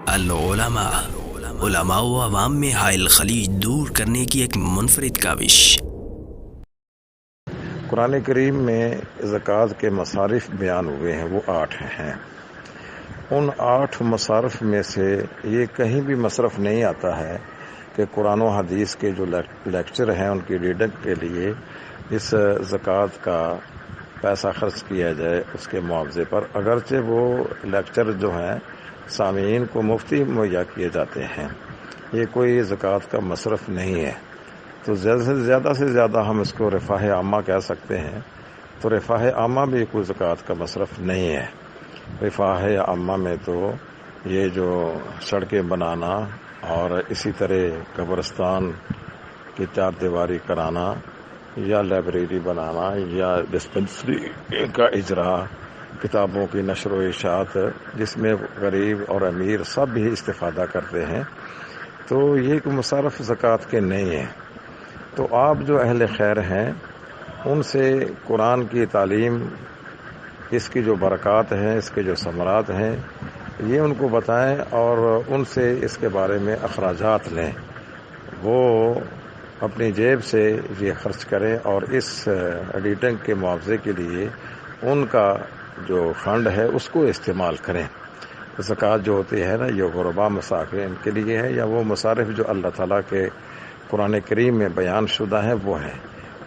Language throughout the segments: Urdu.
العلماء، علماء و عوام میں حائل خلیج دور کرنے کی ایک منفرد کاوش۔ قرآن کریم میں زکوٰۃ کے مصارف بیان ہوئے ہیں، وہ 8 ہیں۔ ان 8 مصارف میں سے یہ کہیں بھی مصرف نہیں آتا ہے کہ قرآن و حدیث کے جو لیکچر ہیں ان کی ریڈنگ کے لیے اس زکوٰۃ کا پیسہ خرچ کیا جائے اس کے معاوضے پر، اگرچہ وہ لیکچر جو ہیں سامعین کو مفتی مہیا کیے جاتے ہیں۔ یہ کوئی زکوٰۃ کا مصرف نہیں ہے، تو زیادہ سے زیادہ ہم اس کو رفاہ عامہ کہہ سکتے ہیں۔ تو رفاہ عامہ بھی کوئی زکوٰۃ کا مصرف نہیں ہے۔ رفاہ عامہ میں تو یہ جو سڑکیں بنانا اور اسی طرح قبرستان کی 4 دیواری کرانا یا لائبریری بنانا یا ڈسپنسری کا اجرا، کتابوں کی نشر و اشاعت جس میں غریب اور امیر سب بھی استفادہ کرتے ہیں، تو یہ کوئی مصارف زکوٰۃ کے نہیں ہیں۔ تو آپ جو اہل خیر ہیں ان سے قرآن کی تعلیم، اس کی جو برکات ہیں، اس کے جو ثمرات ہیں، یہ ان کو بتائیں اور ان سے اس کے بارے میں اخراجات لیں۔ وہ اپنی جیب سے یہ خرچ کریں اور اس ایڈیٹنگ کے معاوضے کے لیے ان کا جو فنڈ ہے اس کو استعمال کریں۔ زکوٰۃ جو ہوتی ہے نا، یہ غربا مساکین کے لیے ہے، یا وہ مصارف جو اللہ تعالیٰ کے قرآن کریم میں بیان شدہ ہیں وہ ہیں۔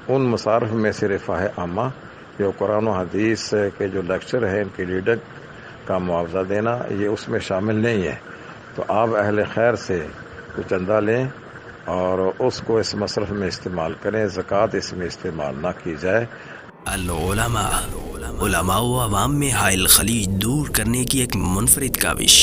ان مصارف میں سے رفاہ عامہ جو قرآن و حدیث کے جو لیکچر ہیں ان کی ریڈنگ کا معاوضہ دینا، یہ اس میں شامل نہیں ہے۔ تو آپ اہل خیر سے کچھ چندہ لیں اور اس کو اس مصرف میں استعمال کریں، زکوٰۃ اس میں استعمال نہ کی جائے۔ العلماء، علماء و عوام میں حائل خلیج دور کرنے کی ایک منفرد کاوش۔